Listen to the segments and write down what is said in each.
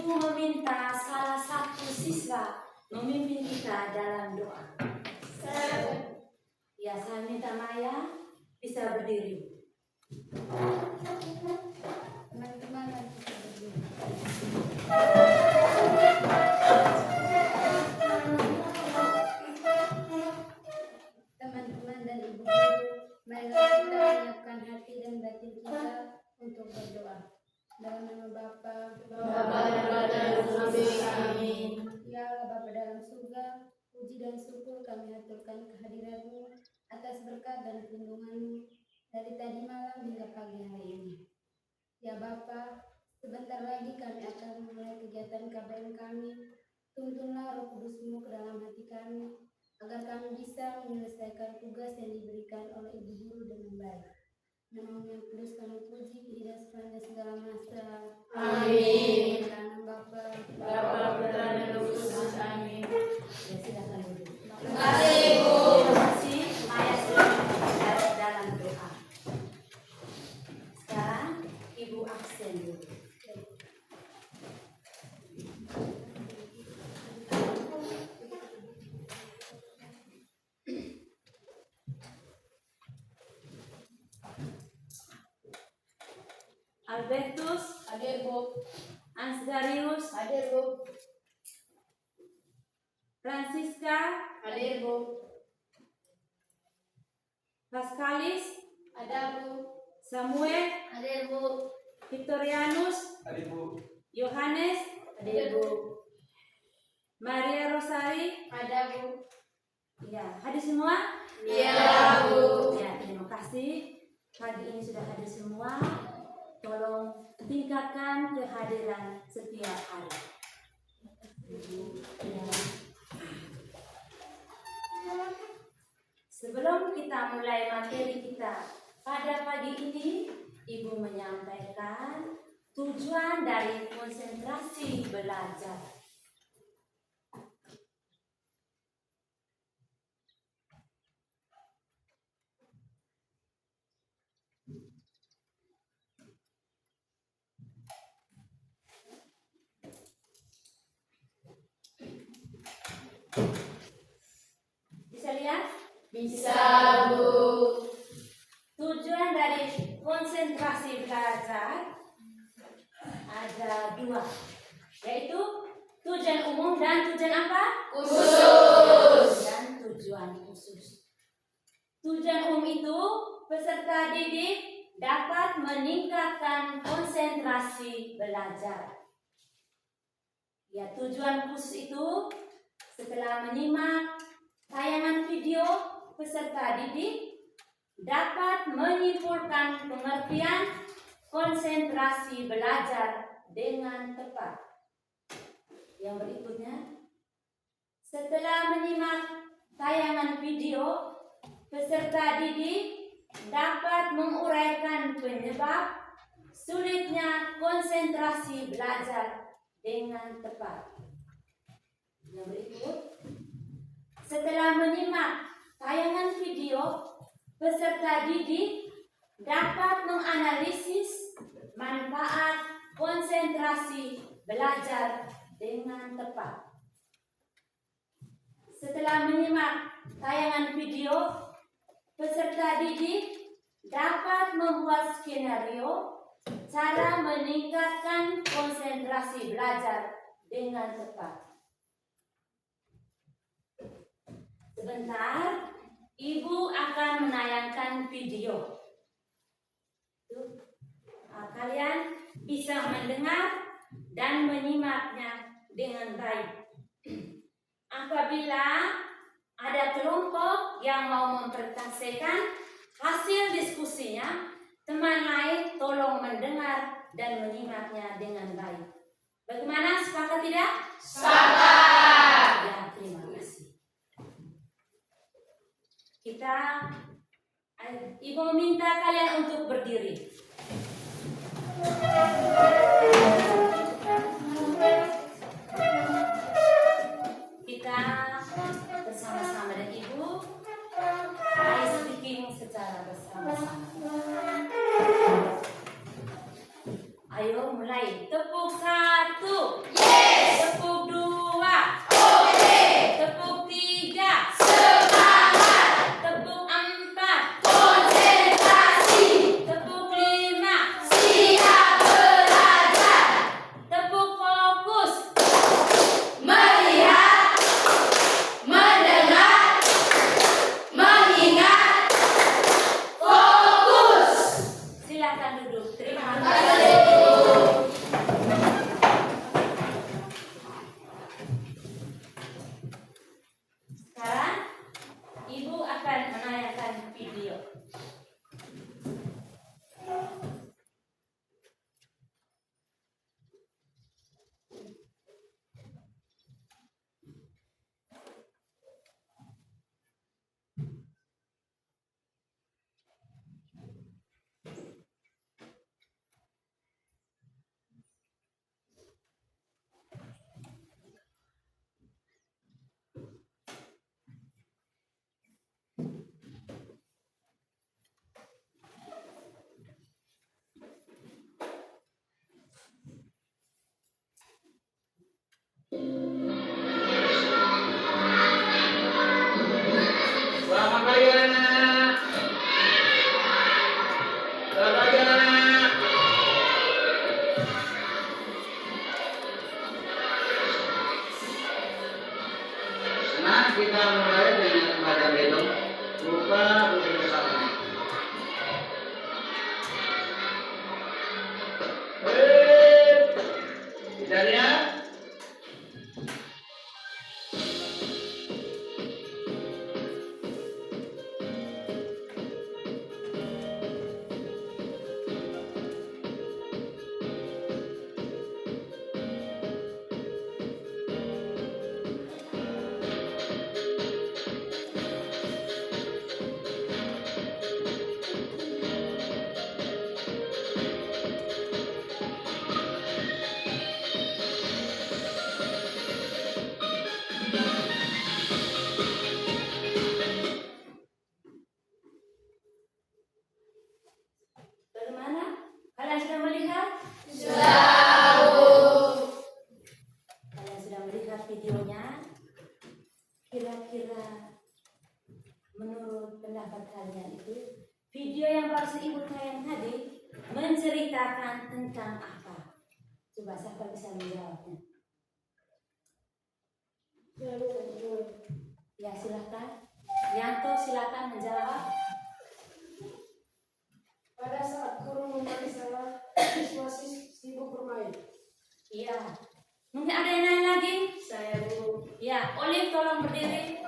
Ibu meminta salah satu siswa memimpin kita dalam doa. Ya, saya minta Maya bisa berdiri. Teman-teman bisa berdiri. Teman-teman dan ibu guru, marilah kita menyiapkan hati dan batin kita untuk berdoa. Dalam nama Bapa, dan Roh Kudus. Amin. Ya Allah Bapa dalam surga, puji dan syukur kami haturkan kehadirat-Mu atas berkat dan perlindungan-Mu dari tadi malam hingga pagi hari ini. Ya Bapa, sebentar lagi kami akan memulai kegiatan KBM kami. Tuntunlah Roh Kudus-Mu ke dalam hati kami, agar kami bisa menyelesaikan tugas yang diberikan oleh Ibu Guru dengan baik. Nama-Mu yang kudus kami puji, kini dan sepanjang segala masa. Amin. Dalam Bapa, Bapa, Putra, dan Roh Kudus. Amin. Ya, silakan duduk. Terima kasih, Ibu. Terima kasih Maya sudah berbicara dalam doa. Sekarang Ibu absen dulu. Albertus, Hadir, Bu. Ansgarius, Hadir, Bu. Francisca, Hadir, Bu. Pascalis, Ada, Bu. Samuel, Hadir, Bu. Victorianus, Hadir, Bu. Yohanes, Hadir, Bu. Maria Rosari. Ada, Bu. Ya, hadir semua? Iya, Bu. Ya, terima kasih. Pagi ini sudah hadir semua. Tolong tingkatkan kehadiran setiap hari. Ya. Sebelum kita mulai materi kita pada pagi ini, Ibu menyampaikan tujuan dari konsentrasi belajar. Bisa lihat? Bisa, Bu. Tujuan dari konsentrasi belajar ada dua, yaitu tujuan umum dan tujuan apa? Khusus. Dan tujuan khusus. Tujuan umum itu peserta didik dapat meningkatkan konsentrasi belajar. Ya, tujuan khusus itu setelah menyimak tayangan video, peserta didik dapat menyimpulkan pengertian konsentrasi belajar dengan tepat. Yang berikutnya, setelah menyimak tayangan video, peserta didik dapat menguraikan penyebab sulitnya konsentrasi belajar dengan tepat. Yang berikut, setelah menyimak tayangan video, peserta didik dapat menganalisis manfaat konsentrasi belajar dengan tepat. Setelah menyimak tayangan video, peserta didik dapat membuat skenario cara meningkatkan konsentrasi belajar dengan tepat. Sebentar, Ibu akan menayangkan video. Kalian bisa mendengar dan menyimaknya dengan baik. Apabila ada kelompok yang mau mempresentasikan hasil diskusinya, teman lain tolong mendengar dan menyimaknya dengan baik. Bagaimana? Sepakat tidak? Sepakat. Ya, terima kasih. Ibu minta kalian untuk berdiri. Kita bersama-sama dengan Ibu speaking secara bersama-sama. Ayo mulai. Tepuk 1. kita mulai dengan badan minum buka bersama. Bisa lihat? Bagaimana? Kalian sudah melihat? Kalian sudah melihat videonya? Kira-kira menurut pendapat kalian itu video yang baru ibu kalian tadi menceritakan tentang apa? Coba siapa bisa menjawabnya? Ya silakan. Yanto silakan menjawab. Pada saat guru memberi salah, siswa sibuk bermain. Iya. Mungkin ada yang lain lagi? Saya Bu. Ya, Olive tolong berdiri.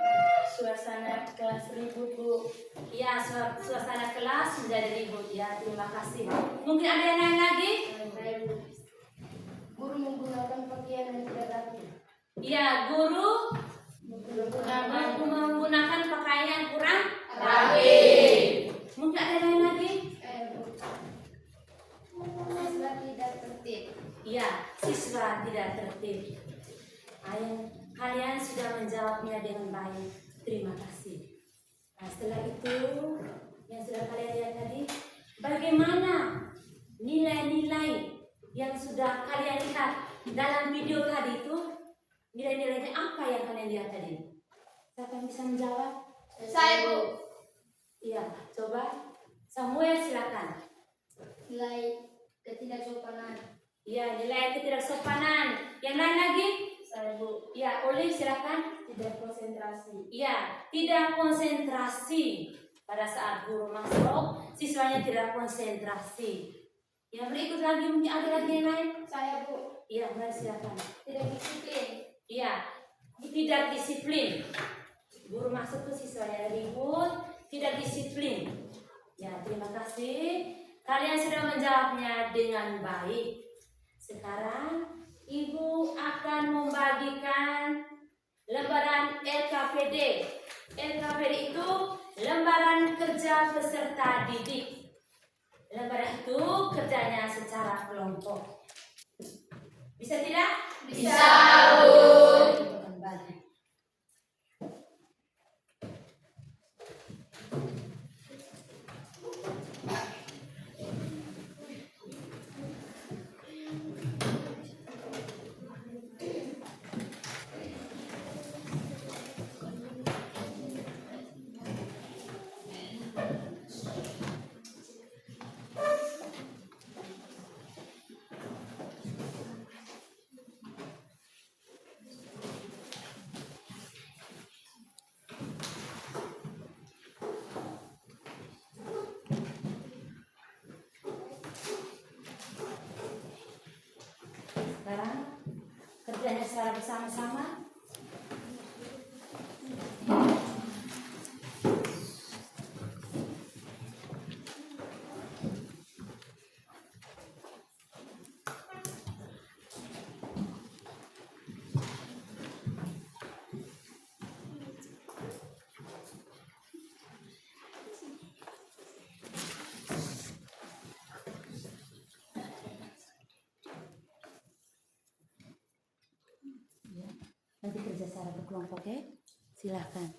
Suasana kelas ribut Bu. Ya, suasana kelas menjadi ribut. Ya, terima kasih. Mungkin ada yang lain lagi? Saya Bu. Guru menggunakan pakaian yang tidak rapi. Ya, guru menggunakan pakaian yang kurang Rapi. Mungkin ada yang lain lagi? Siswa tidak tertib. Ya, siswa tidak tertib. Kalian sudah menjawabnya dengan baik. Terima kasih. Nah, setelah itu, yang sudah kalian lihat tadi, bagaimana nilai-nilai yang sudah kalian lihat dalam video tadi itu, nilai-nilainya apa yang kalian lihat tadi? Siapa yang bisa menjawab? Saya Bu. Iya, coba. Samuel silakan. Nilai ketidaksopanan. Iya, nilai ketidaksopanan. Yang lain lagi? Saya Bu. Ya, Olive silakan. Tidak konsentrasi. Ya, tidak konsentrasi. Pada saat guru masuk, siswanya tidak konsentrasi. Yang berikut lagi mungkin ada lagi yang lain? Saya Bu. Iya, mari silakan. Tidak disiplin. Iya, tidak disiplin. Guru masuk ke siswanya ribut, tidak disiplin. Ya, terima kasih. Kalian sudah menjawabnya dengan baik. Sekarang Ibu akan membagikan lembaran LKPD. LKPD itu lembaran kerja peserta didik. Lembaran itu kerjanya secara kelompok. Bisa tidak? Bisa Bu. Kembali. Sekarang kerjanya secara bersama-sama. Nanti kerja secara berkelompok ya. Silahkan.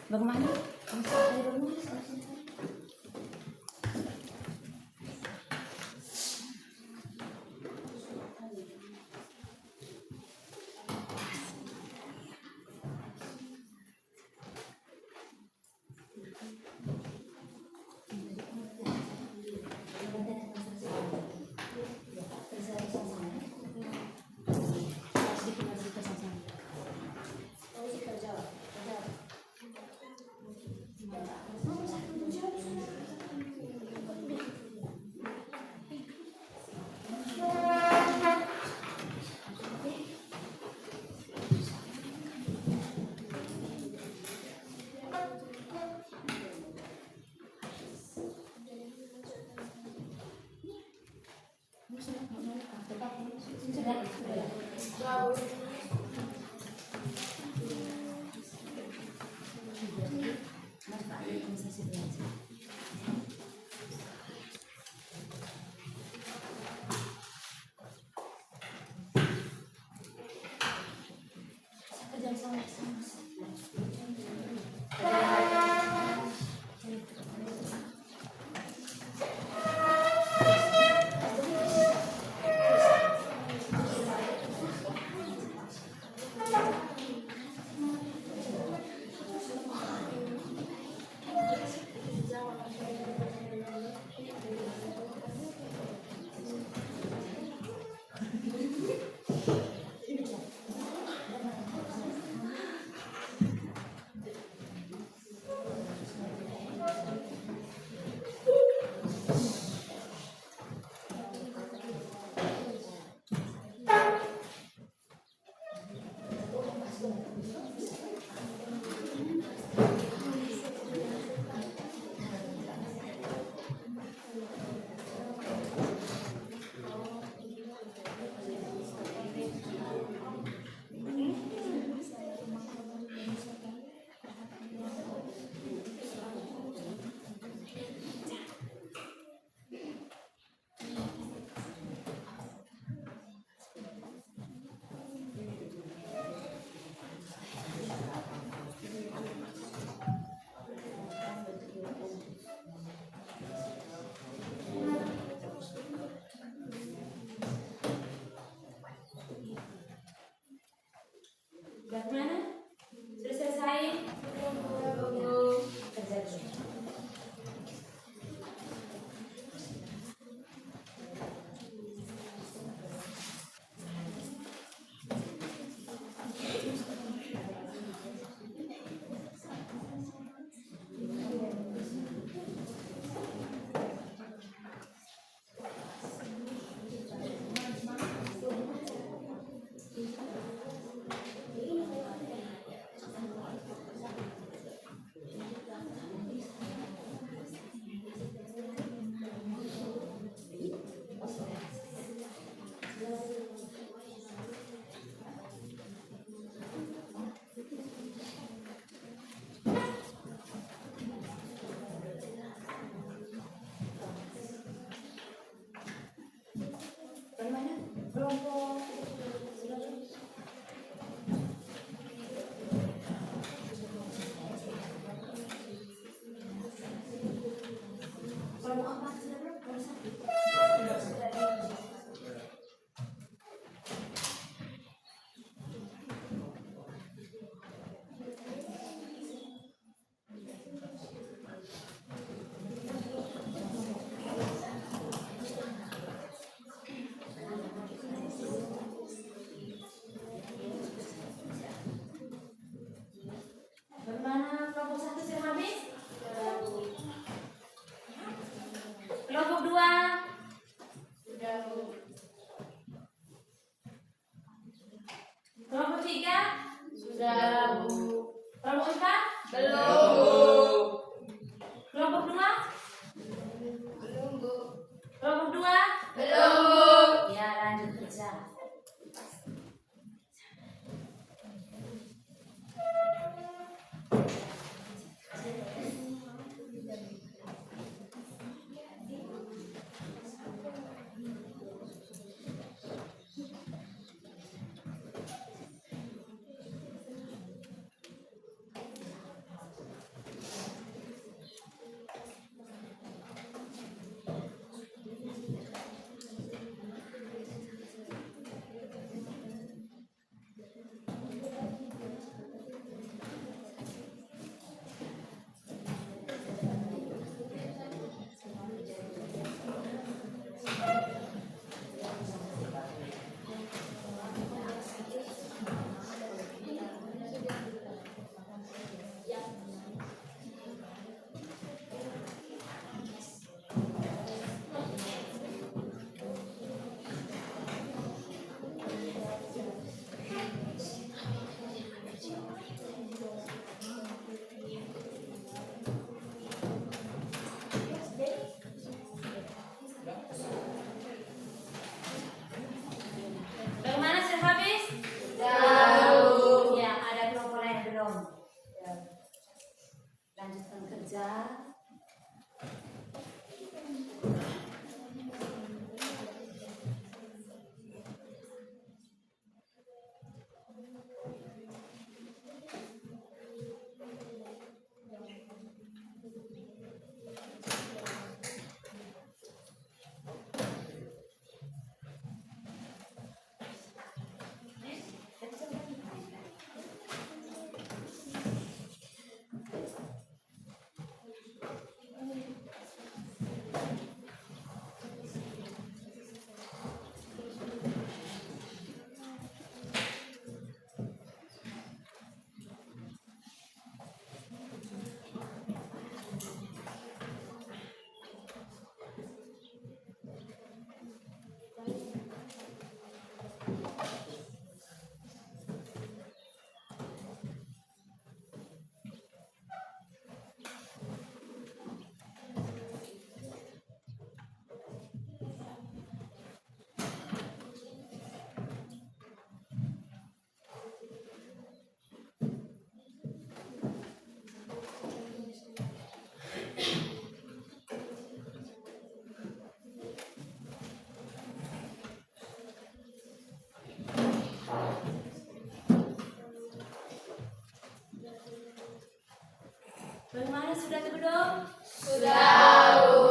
Bagaimana? Bagaimana? Sudah selesai? Kerja dulu. Bagaimana? Kelompok kelompok apa? Sudah berapa? Kelompok satu. Bagaimana? Kelompok satu sudah habis? Kelompok dua? Kelompok tiga? Sudah, Bu. Kelompok empat? Belum. Kelompok dua? Belum, Bu. Kelompok dua? Belum. Ya, lanjut kerja. meja. Bagaimana sudah tuh belum? Sudah, Bu.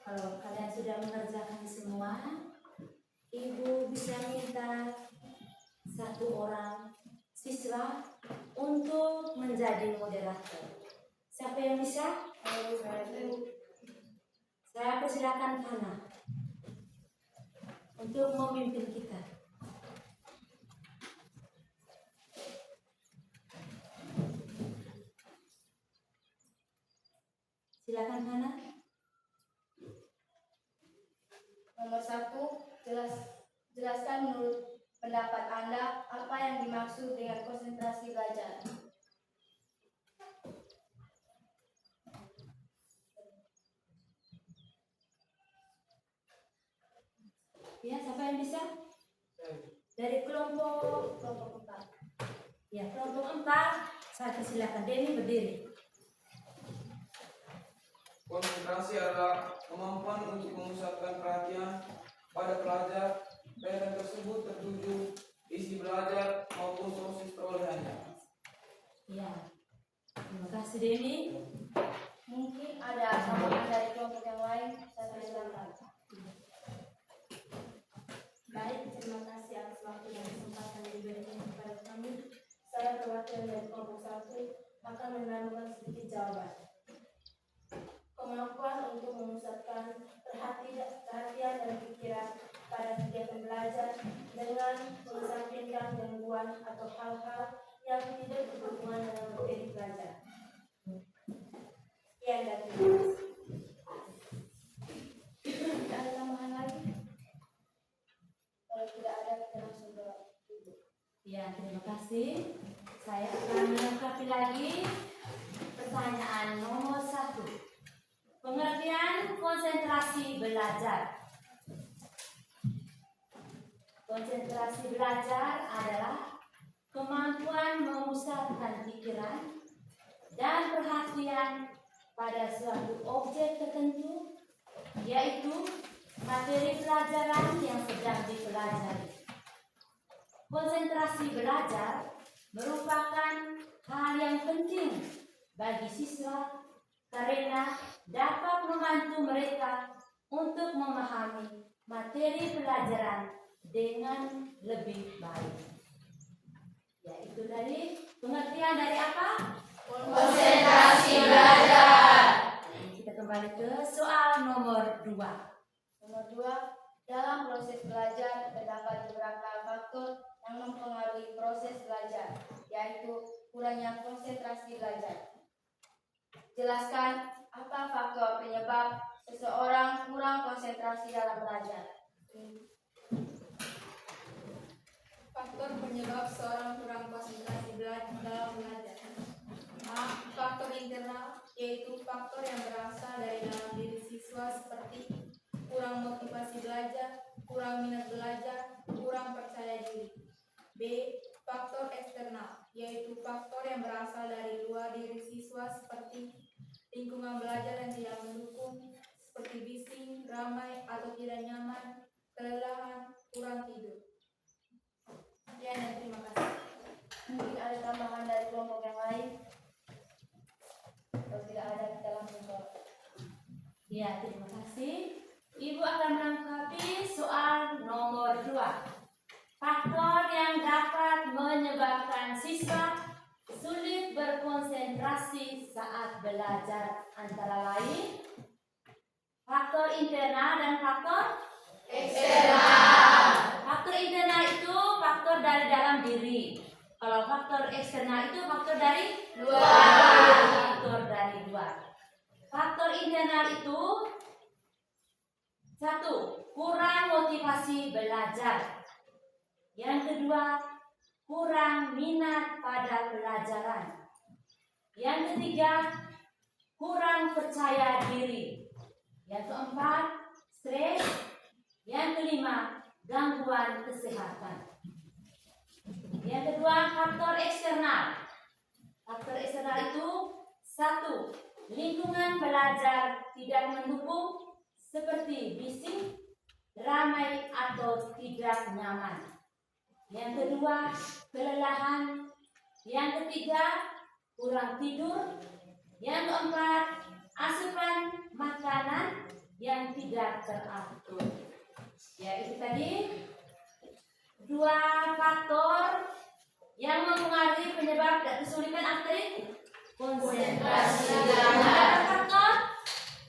Kalau kalian sudah mengerjakan semua, Ibu bisa minta satu orang siswa untuk menjadi moderator. Siapa yang bisa? Saya persilakan Hana untuk memimpin kita. Silakan Hana. Nomor 1, jelaskan menurut pendapat Anda apa yang dimaksud dengan konsentrasi belajar. Ya, siapa yang bisa? Dari kelompok 4. Ya, kelompok 4. Saya persilakan Denny berdiri. Konsentrasi adalah kemampuan untuk memusatkan perhatian pada pelajar. Kegiatan tersebut tertuju isi belajar maupun proses perolehannya. Ya, terima kasih Denny. Mungkin ada tambahan dari kelompok yang lain, saya persilakan. Baik, terima kasih atas waktu dan kesempatan yang diberikan kepada kami. Saya perwakilan dari kelompok 1 akan menambahkan sedikit jawaban. Kemampuan untuk memusatkan perhatian dan pikiran pada kegiatan belajar dengan mengesampingkan gangguan atau hal-hal yang tidak berhubungan dengan materi belajar. Sekian dan terima kasih. Tidak ada tambahan lagi? Kalau tidak ada, kita langsung ke Ibu. Ya, terima kasih. Saya akan melengkapi lagi pertanyaan nomor 1. Pengertian konsentrasi belajar. Konsentrasi belajar adalah kemampuan memusatkan pikiran dan perhatian pada suatu objek tertentu, yaitu materi pelajaran yang sedang dipelajari. Konsentrasi belajar merupakan hal yang penting bagi siswa karena dapat membantu mereka untuk memahami materi pelajaran dengan lebih baik. Yaitu dari pengertian dari apa? Konsentrasi belajar. Kita kembali ke soal nomor 2. Nomor 2, dalam proses belajar terdapat beberapa faktor yang mempengaruhi proses belajar, yaitu kurangnya konsentrasi belajar. Jelaskan apa faktor penyebab seseorang kurang konsentrasi dalam belajar. Faktor penyebab seorang kurang konsentrasi dalam belajar. A. Faktor internal, yaitu faktor yang berasal dari dalam diri siswa seperti kurang motivasi belajar, kurang kurang minat belajar, kurang percaya diri. B. Faktor eksternal, yaitu faktor yang berasal dari luar diri siswa seperti lingkungan belajar yang tidak mendukung, seperti bising, ramai, atau tidak nyaman, kelelahan, kurang tidur. Sekian dan terima kasih. Mungkin ada tambahan dari kelompok yang lain? Kalau tidak ada, kita langsung ke. Ya, terima kasih. Ibu akan melengkapi soal nomor 2. Faktor yang dapat menyebabkan siswa sulit berkonsentrasi saat belajar antara lain faktor internal dan faktor eksternal. Faktor internal itu faktor dari dalam diri. Kalau faktor eksternal itu faktor dari luar. Faktor dari luar. Faktor internal itu 1. Kurang motivasi belajar. Yang kedua, kurang minat pada pelajaran. Yang ketiga, kurang percaya diri. Yang keempat, stres. Yang kelima, gangguan kesehatan. Yang kedua, faktor eksternal. Faktor eksternal itu 1. Lingkungan belajar tidak mendukung seperti bising, ramai, atau tidak nyaman. Yang kedua, kelelahan. Yang ketiga, kurang tidur. Yang keempat, asupan makanan yang tidak teratur. Ya, itu tadi 2 faktor yang mempengaruhi penyebab dan kesulitan apa tadi? Konsentrasi. Berapa faktor?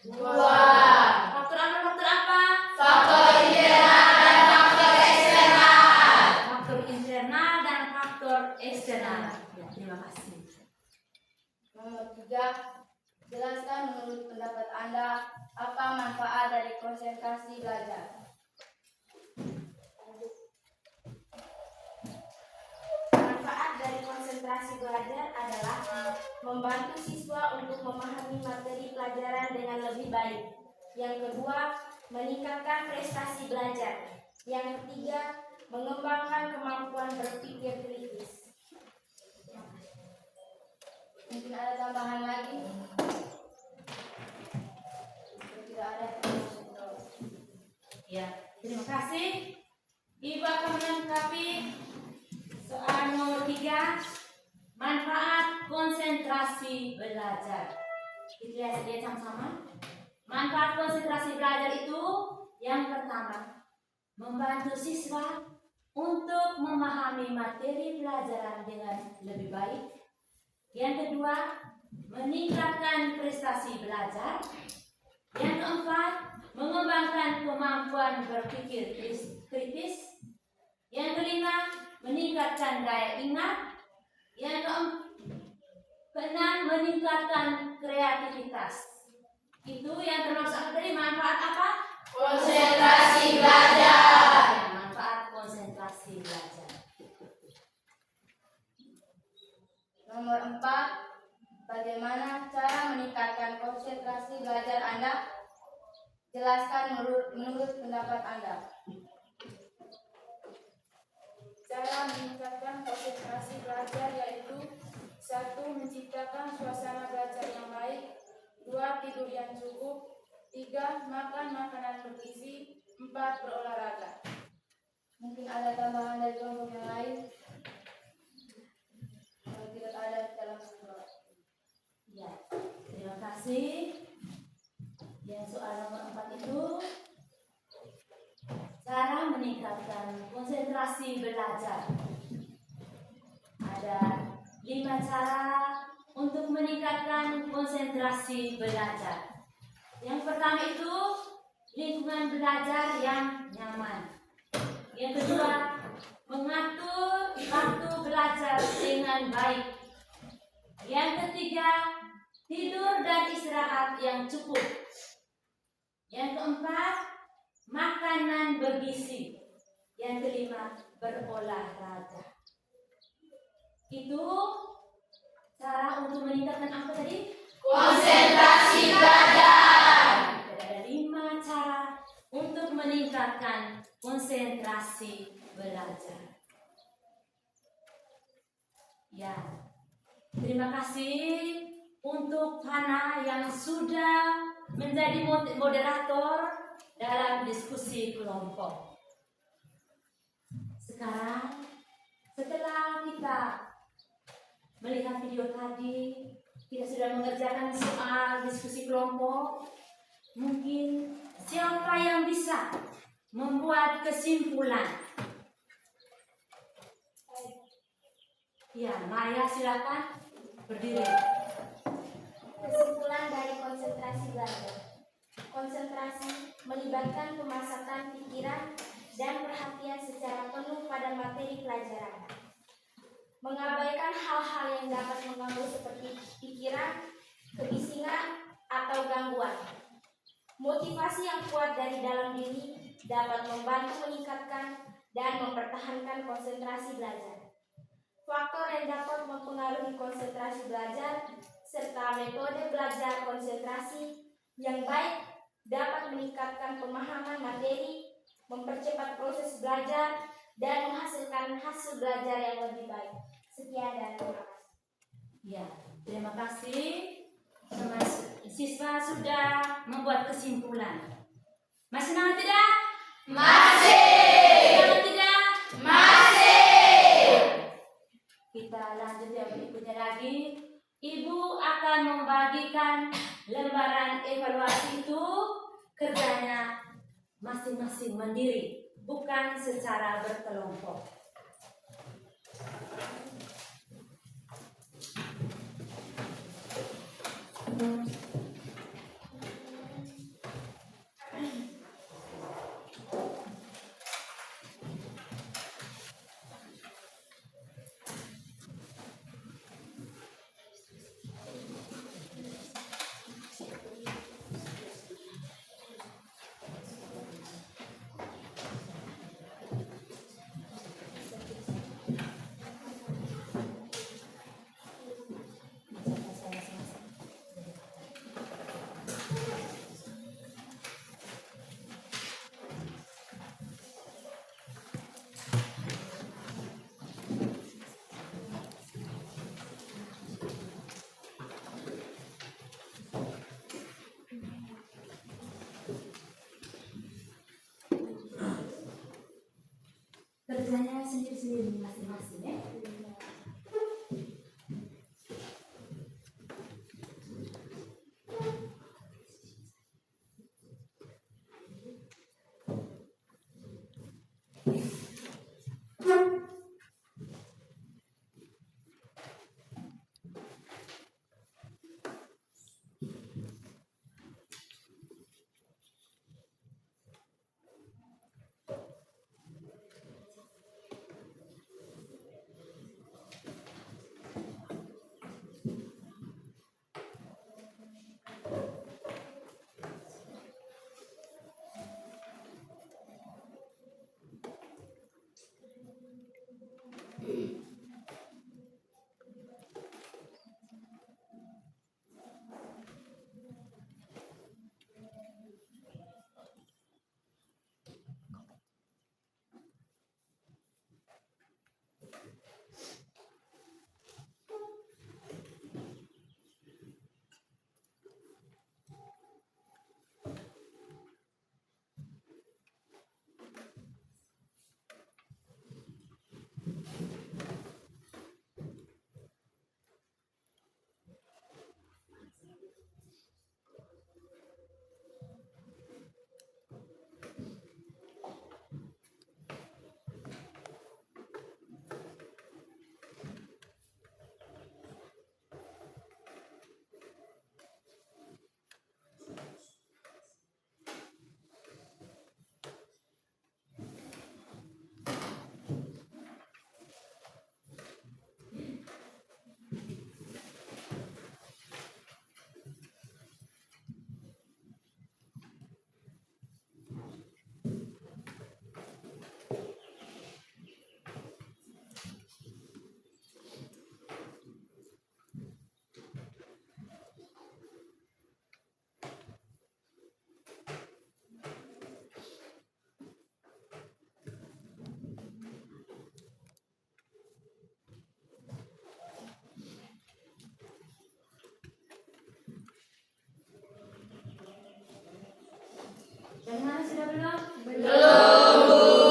2. Faktor apa? Faktor apa? Faktor internal dan faktor eksternal. Faktor internal dan faktor eksternal. Ya, terima kasih. Nomor 3. Jelaskan menurut pendapat Anda apa manfaat dari konsentrasi belajar. Manfaat dari konsentrasi belajar adalah membantu siswa untuk memahami materi pelajaran dengan lebih baik. Yang kedua, meningkatkan prestasi belajar. Yang ketiga, mengembangkan kemampuan berpikir kritis. Mungkin ada tambahan lagi? Kalau tidak ada, kita langsung ke. Ya, terima kasih. Ibu akan melengkapi soal nomor 3. Manfaat konsentrasi belajar. Kita lihat sama-sama. Manfaat konsentrasi belajar itu yang pertama, membantu siswa untuk memahami materi pelajaran dengan lebih baik. Yang kedua, meningkatkan prestasi belajar. Yang keempat, mengembangkan kemampuan berpikir kritis. Yang kelima, meningkatkan daya ingat. Yang keenam, meningkatkan kreativitas. Itu yang termasuk dari manfaat apa? Konsentrasi belajar. Ya, manfaat konsentrasi belajar. Nomor 4. Bagaimana cara meningkatkan konsentrasi belajar Anda? Jelaskan menurut pendapat Anda. Cara meningkatkan konsentrasi belajar yaitu 1. Menciptakan suasana belajar yang baik. 2. Tidur yang cukup. 3. Makan makanan bergizi. 4. Berolahraga. Mungkin ada tambahan dari kelompok yang lain? Kalau tidak ada, kita langsung ke. Ya, terima kasih. Yang soal nomor 4 itu cara meningkatkan konsentrasi belajar. Ada 5 cara untuk meningkatkan konsentrasi belajar. Yang pertama itu lingkungan belajar yang nyaman. Yang kedua, mengatur waktu belajar dengan baik. Yang ketiga, tidur dan istirahat yang cukup. Yang keempat, makanan bergizi. Yang kelima, berolahraga. Itu cara untuk meningkatkan apa tadi? Konsentrasi belajar. Ada 5 cara untuk meningkatkan konsentrasi belajar. Ya, terima kasih untuk Hana yang sudah menjadi moderator dalam diskusi kelompok. Sekarang, setelah kita melihat video tadi, kita sudah mengerjakan soal diskusi kelompok, mungkin siapa yang bisa membuat kesimpulan? Ya, Maya silakan berdiri. Kesimpulan dari konsentrasi belajar. Konsentrasi melibatkan pemasakan pikiran dan perhatian secara penuh pada materi pelajaran. Mengabaikan hal-hal yang dapat mengganggu seperti pikiran, kebisingan, atau gangguan. Motivasi yang kuat dari dalam diri dapat membantu meningkatkan dan mempertahankan konsentrasi belajar. Faktor yang dapat mempengaruhi konsentrasi belajar serta metode belajar konsentrasi yang baik dapat meningkatkan pemahaman materi, mempercepat proses belajar, dan menghasilkan hasil belajar yang lebih baik. Sekian dan terima kasih. Ya, terima kasih. Siswa sudah membuat kesimpulan. Masih semangat tidak? Semangat tidak? Kita lanjut yang berikutnya lagi. Ibu akan membagikan lembaran evaluasi itu kerjanya masing-masing mandiri, bukan secara berkelompok. Kerjanya sendiri-sendiri masing-masing ya. Bagaimana sudah belum? Belum, Bu.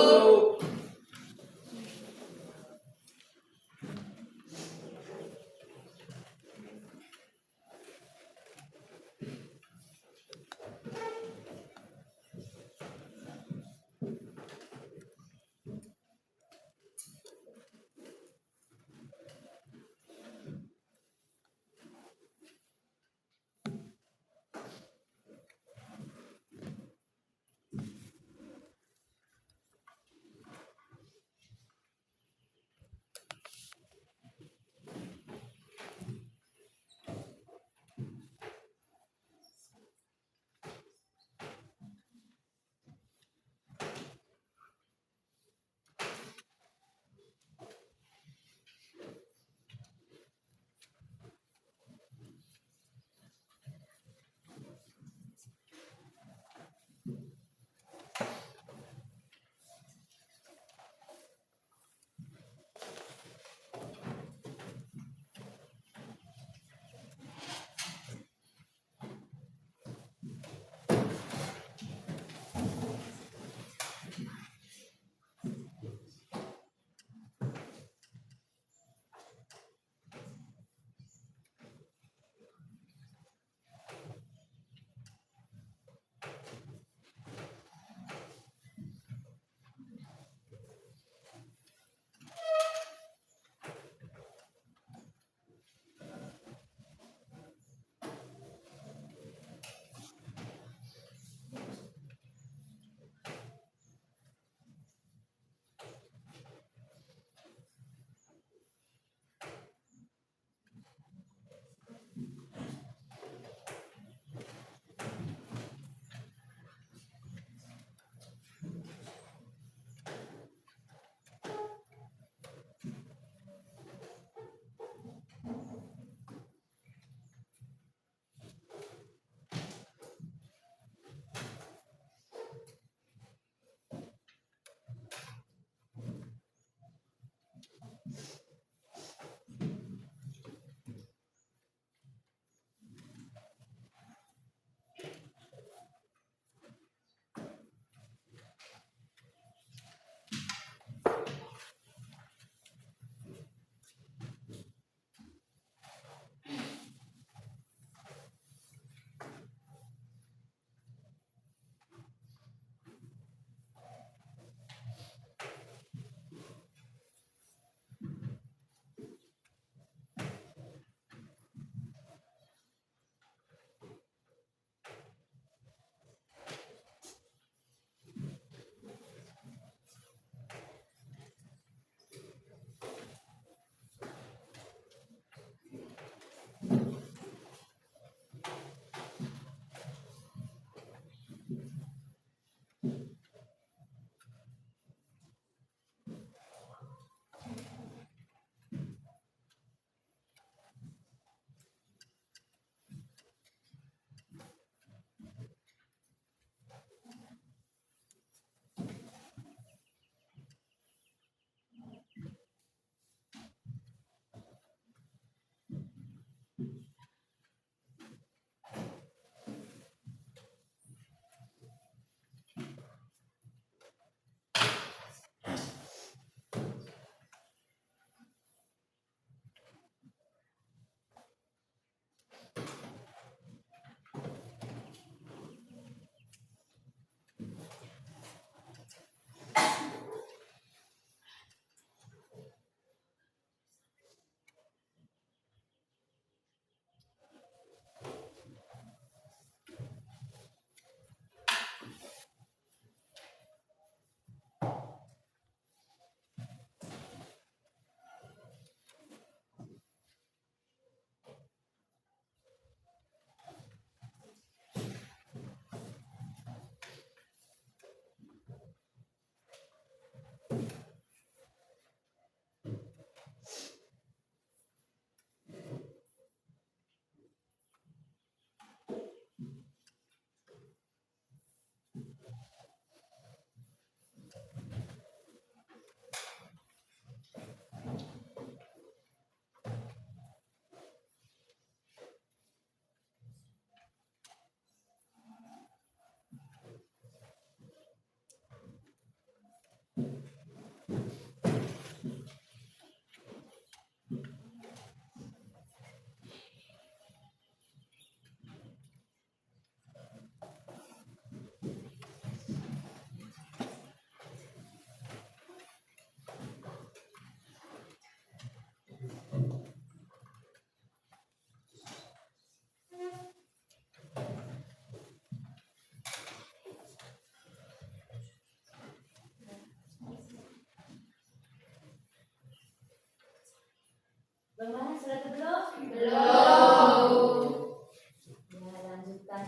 Bagaimana sudah belum? Belum. Ya, lanjutkan.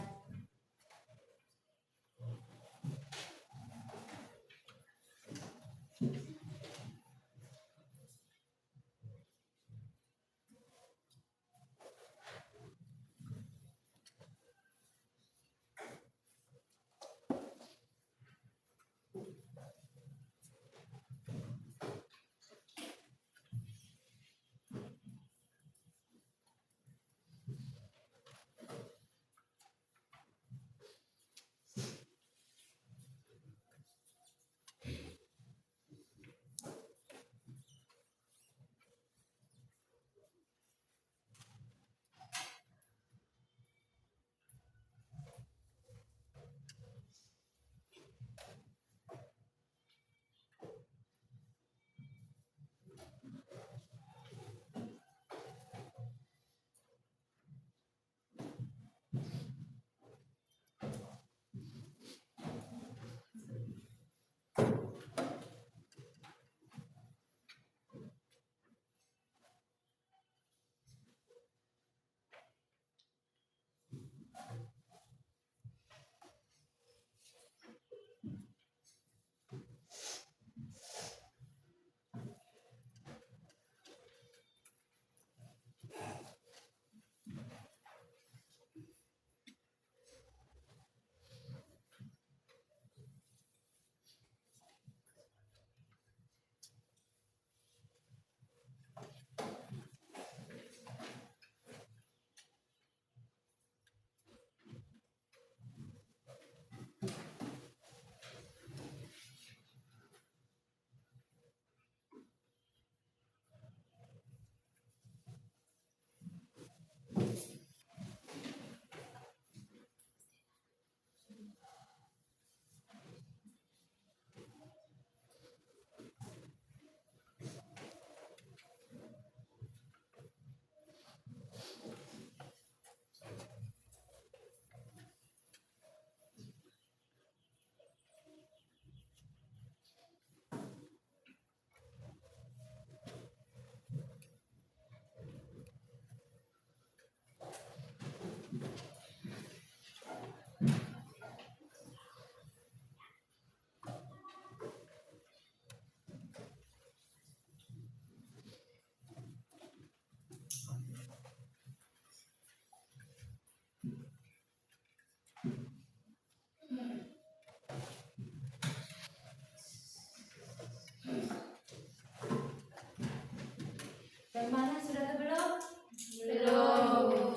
Bagaimana sudah belum? Belum.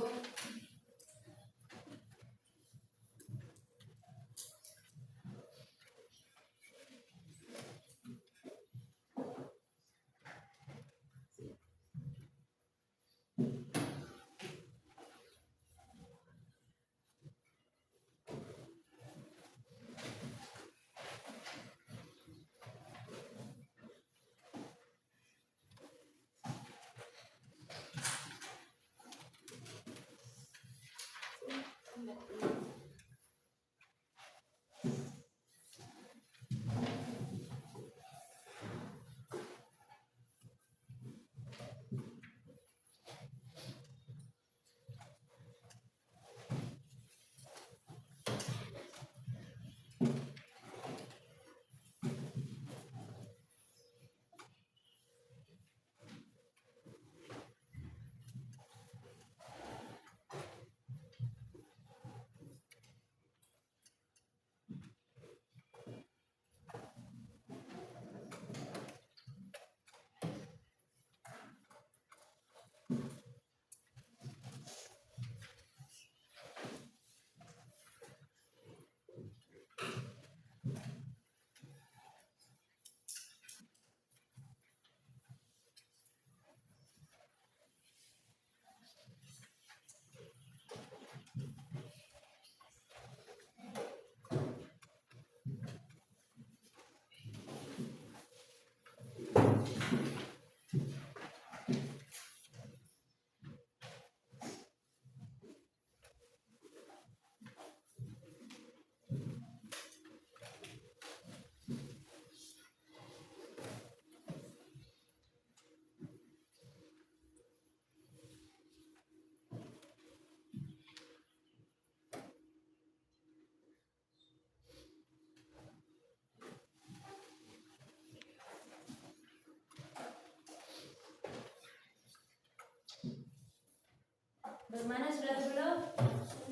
Semuanya sudah belum?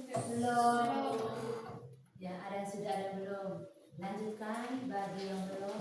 Belum. Ya, ada yang sudah, ada yang belum. Lanjutkan bagi yang belum.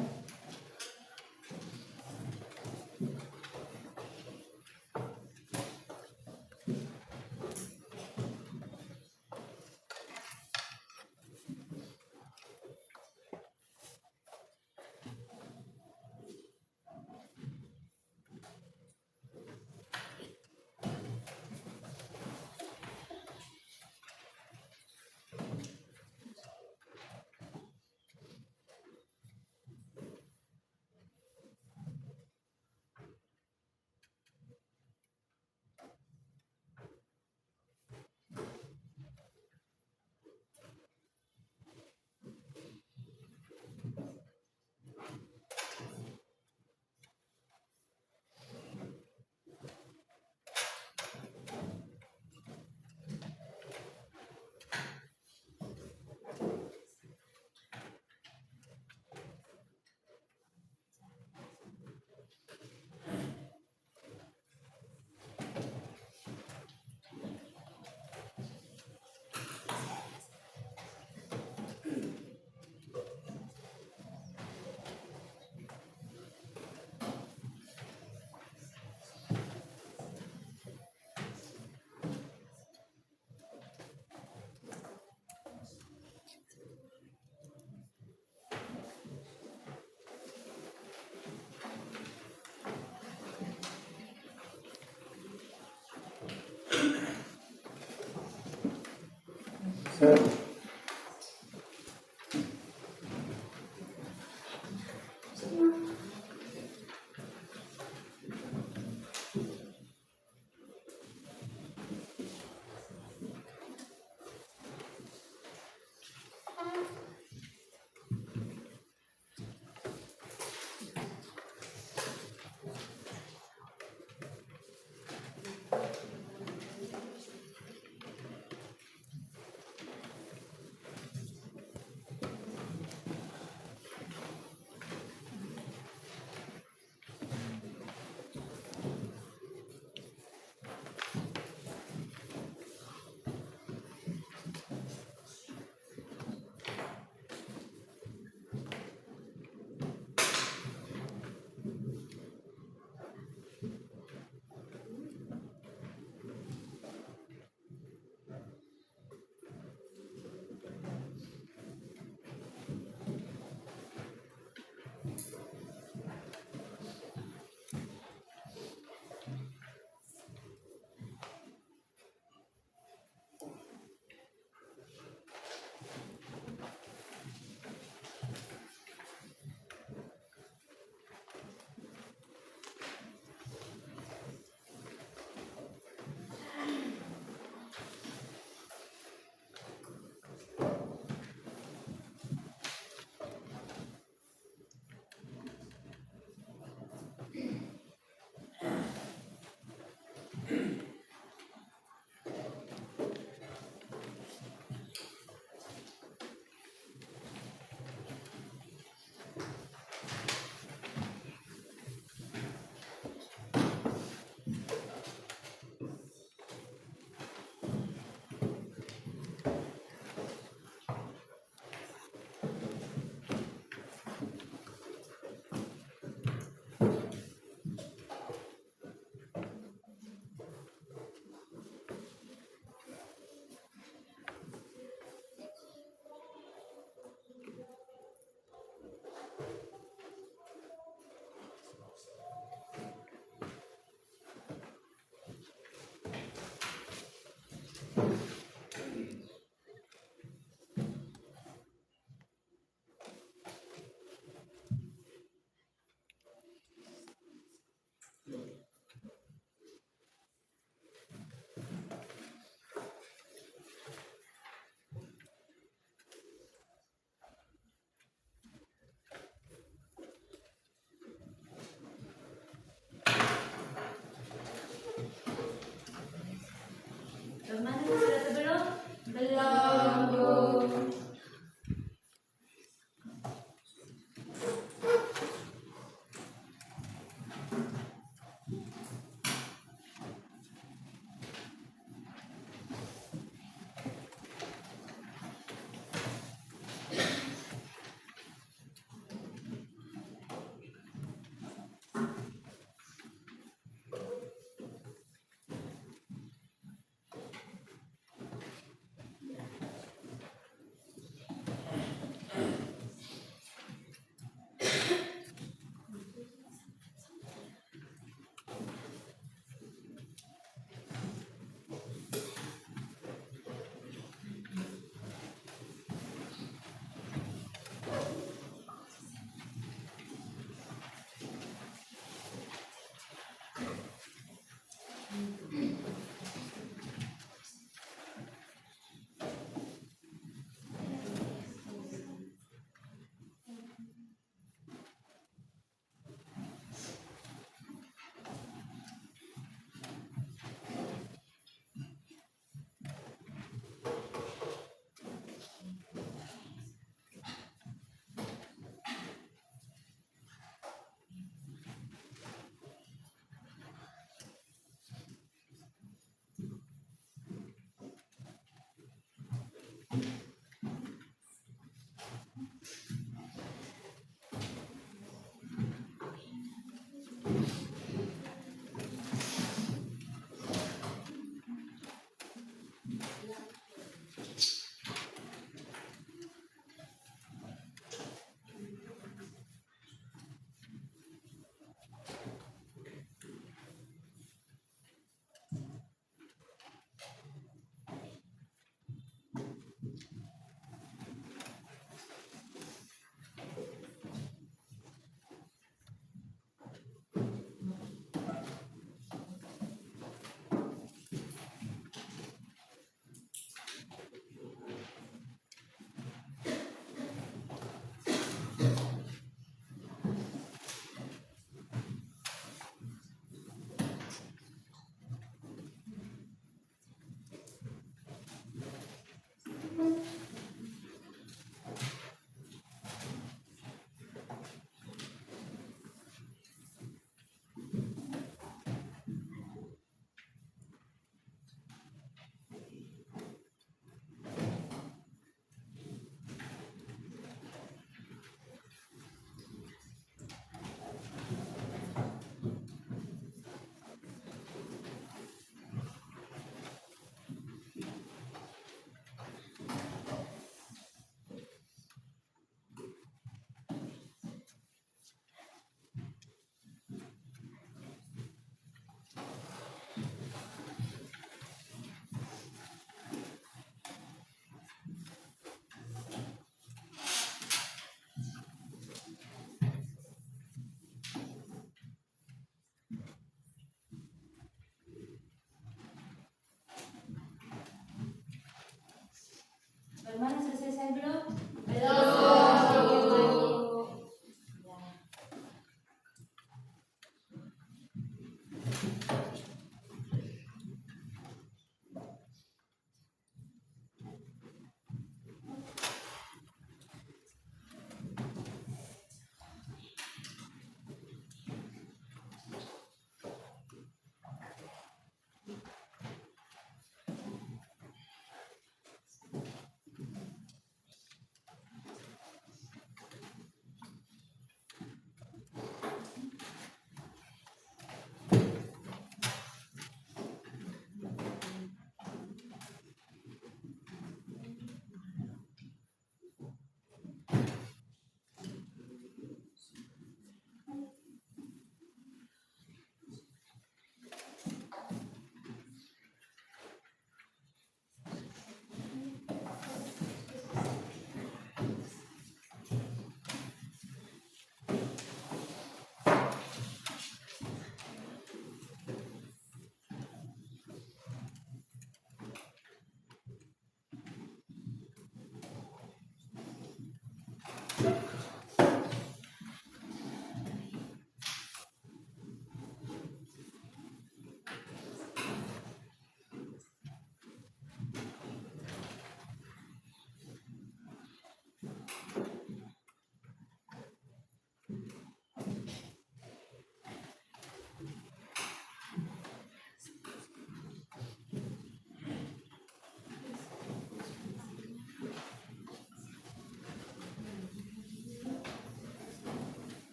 selesai belum? Belum. Ya.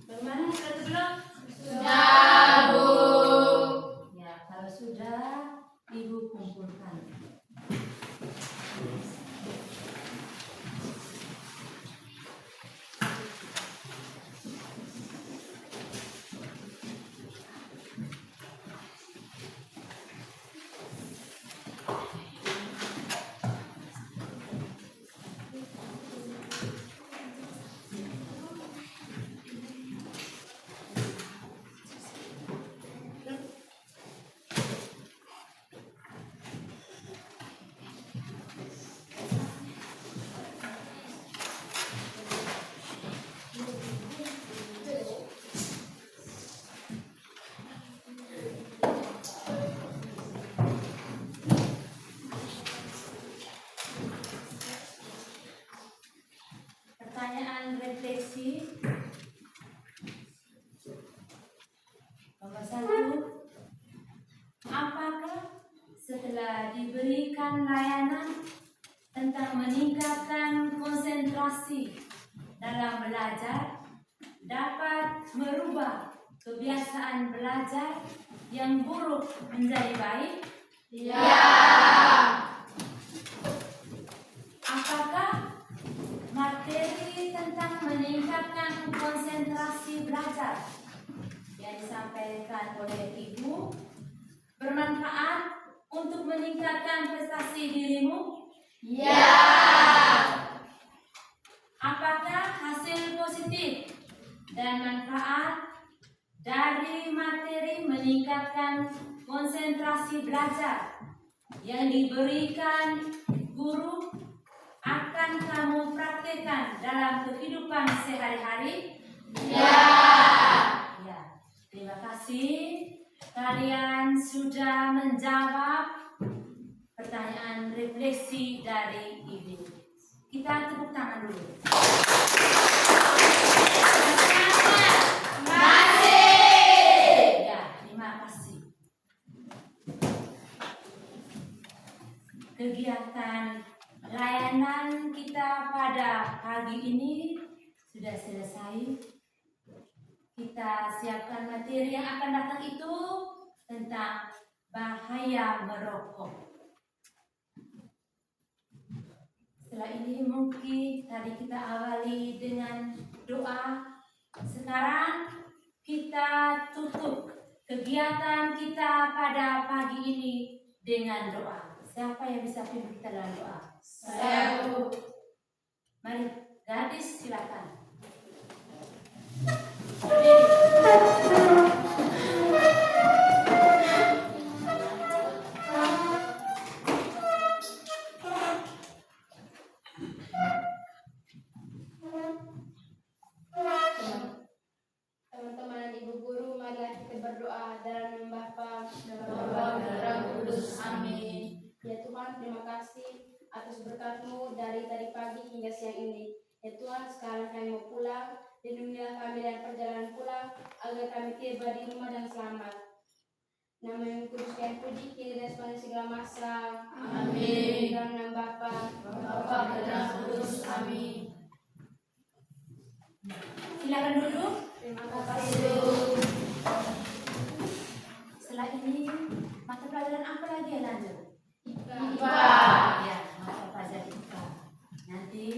Bagaimana sudah belum? Sudah, Bu. Ya, kalau sudah, Ibu kumpulkan. Pertanyaan refleksi nomor 1. Apakah setelah diberikan layanan tentang meningkatkan konsentrasi dalam belajar dapat merubah kebiasaan belajar yang buruk menjadi baik? Ya. Apakah materi tentang meningkatkan konsentrasi belajar yang disampaikan oleh Ibu bermanfaat untuk meningkatkan prestasi dirimu? Ya. Apakah hasil positif dan manfaat dari materi meningkatkan konsentrasi belajar yang diberikan guru akan kamu praktekkan dalam kehidupan sehari-hari? Ya. Ya, terima kasih. Kalian sudah menjawab pertanyaan refleksi dari Ibu. Kita tepuk tangan dulu. Masih. Ya, terima kasih. Kegiatan layanan kita pada pagi ini sudah selesai. Kita siapkan materi yang akan datang itu tentang bahaya merokok. Setelah ini mungkin tadi kita awali dengan doa. Sekarang kita tutup kegiatan kita pada pagi ini dengan doa. Siapa yang bisa pimpin kita dalam doa? Saya, Bu. Mari, gadis silakan. Teman-teman dan ibu guru, marilah kita berdoa dalam nama Bapa, Bapa dan Roh Kudus. Amin. Ya Tuhan, terima kasih atas berkat-Mu dari tadi pagi hingga siang ini. Ya Tuhan, sekarang kami mau pulang. Lindungilah kami dalam perjalanan pulang, agar kami tiba di rumah dan selamat. Nama yang kudus kami puji, kini dan sepanjang segala masa. Amin. Dalam nama Bapa, Bapa dan Roh Kudus. Amin. Silakan duduk. terima Kasih, kasih. Bu. Setelah ini mata pelajaran apa lagi yang lanjut? IPA. Ya, mata pelajaran IPA. Nanti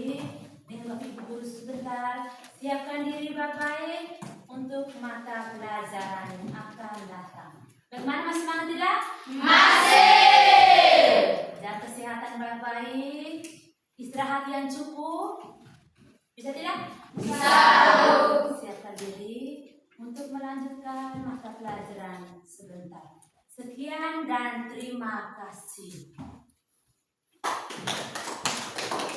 dengan Bapak Ibu guru sebentar, siapkan diri baik-baik untuk mata pelajaran yang akan datang. Bagaimana, masih semangat tidak? Masih. Jaga kesehatan baik-baik, istirahat yang cukup. Bisa tidak? Bisa, Bu. Siapkan diri untuk melanjutkan mata pelajaran sebentar. Sekian dan terima kasih.